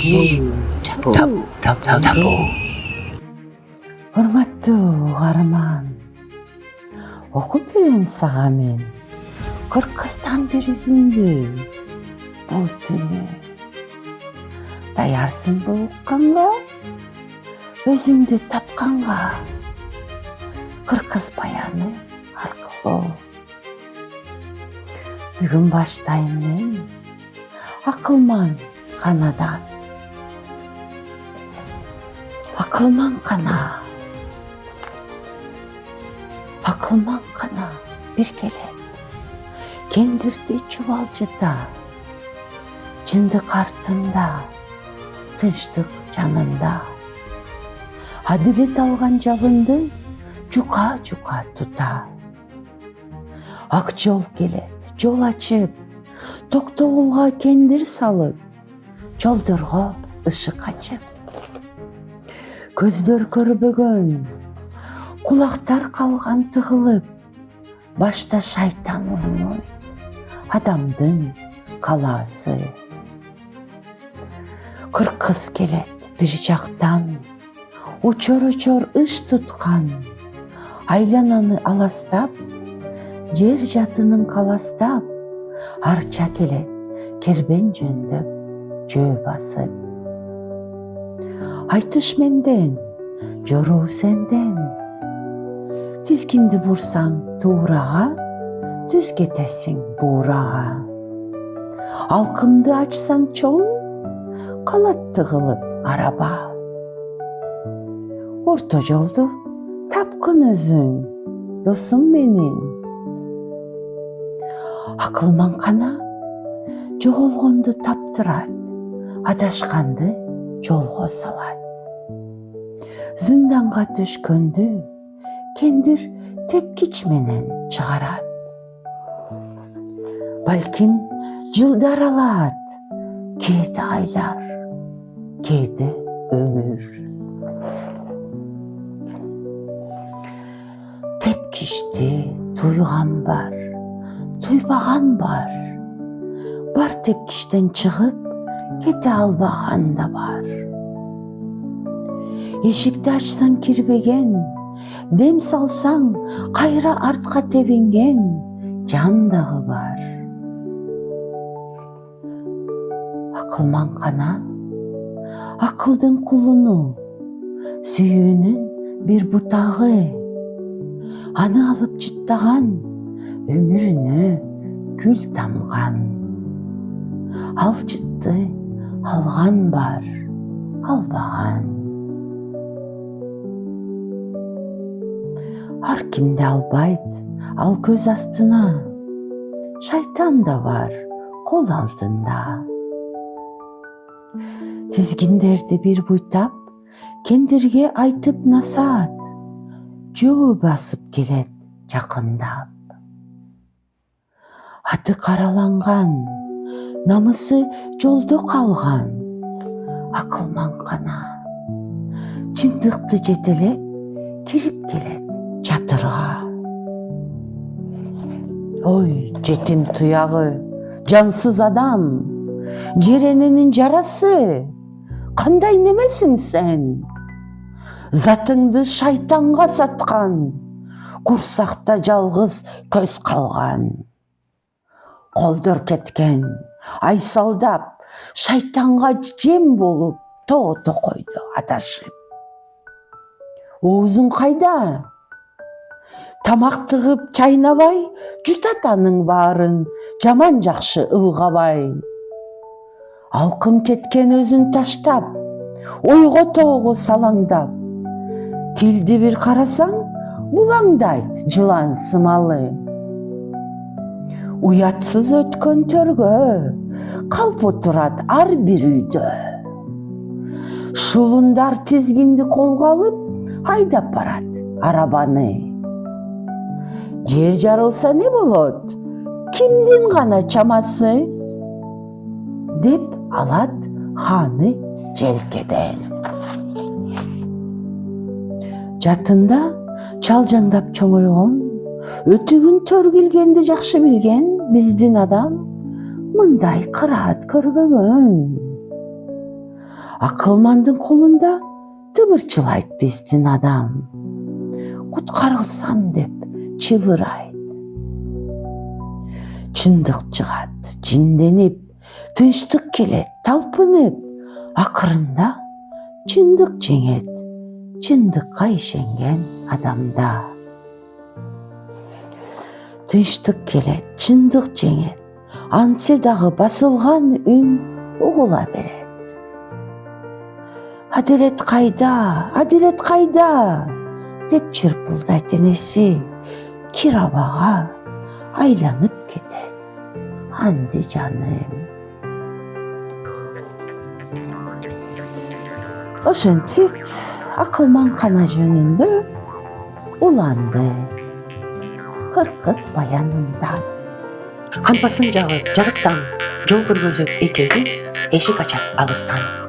Çambu. Урматтуу каарман, окуп берем сага мен Кыргызстан бир үзүндү бул түнү. Даярсыңбы укканга, өзүңдү тапканга, Кыргыз баяны аркылуу. Бүгүн баштайм мен акылман канадан. Акылман кана бир келет. Кендирди чубалжыта, чындык артында, тынчтык жанында. Адилет алган жабынды жука тута. Ак жол келет, жол ачып, токтогулга кендир салып, жолдорго ышык ачып. Көздөр көрбөгөн, кулактар калган тыгылып, башта шайтан ойнойт, адамдын калаасы. Кыргыз келет бир жактан, очор ыш туткан, айлананы аластап, жер жатынын каластап, арча келет кербен жөндөп, жөө басып. Айтыш менден, жоруу сенден. Тизгинди бурсаң туурага, түз кетесиң буурага. Алкымды ачсаң чоң, калат тыгылып араба. Орто жолду тапкын өзүң, досум менин. Акылман кана жоголгонду таптырат, адашканды жолго салат. Зынданга түшкөндү кендир тепкич менен чыгарат. Балким жылдар алат, кээде айлар, кээде өмүр. Тепкичти туйган бар, туйбаган бар. Бар тепкичтен чыгып, кете албаган да бар. Эшикти ачсаң кирбеген, дем салсаң кайра артка тебинген жан дагы бар. Акылман кана, акылдын кулуну, сүйүүнүн бир бутагы. Аны алып жыттаган, өмүрүнө күл тамган. Ал жытты, алган бар, албаган. Ар кимди албайт, ал көз астына. Шайтан да бар, кол алдында. Тизгиндерди бир буйтап, кендирге айтып насаат, жөө басып келет жакындап. Аты караланган, намысы жолдо калган. Акылман кана, чындыкты жетелеп, кирип келет чатырга. Ой, жетим туягы, жансыз адам, жерененин жарасы, кандай немесиң сен? Затыңды шайтанга саткан, курсакта жалгыз көз калган. Колдор кеткен, айсалдап, шайтанга жем болуп, токойду адашып. Оозуң кайда? Тамак тыгып чайнабай, жутат анын баарын, жаман жакшы ылгабай. Алкым кеткен өзүн таштап, ойго тоого салаңдап. Тилди бир карасаң, булаңдайт жылан сымалы. Уятсыз өткөн төргө, калп отурат ар бир үйдө. Шулундар тизгинди колго алып, айдап барат арабаны. Жер жарылса не болот? Кимдин гана чамасы? Деп алат ханы желкеден. Жатында чалжаңдап чоңойгон, өтүгүн төр келгенди жакшы билген биздин адам мындай кыраат көрбөгөн. Акылмандын колунда тыбырчылайт биздин адам. Куткарылсам деп чыбырайт. Чындык чыгат жинденип, тынчтык келет талпынып. Акырында чындык жеңет, чындыкка ишенген адамда. Тынчтык келет, чындык жеңет, антсе дагы басылган үн угула берет. Адилет кайда деп чырпылдайт энеси, кир абага айланып кетет андижаным. Ошентип акылман кана жөнүндө уланды кыргыз баянында. Кампасын жагып жарыктан, жол көргөзөк экебиз, эшик ачат алыстан.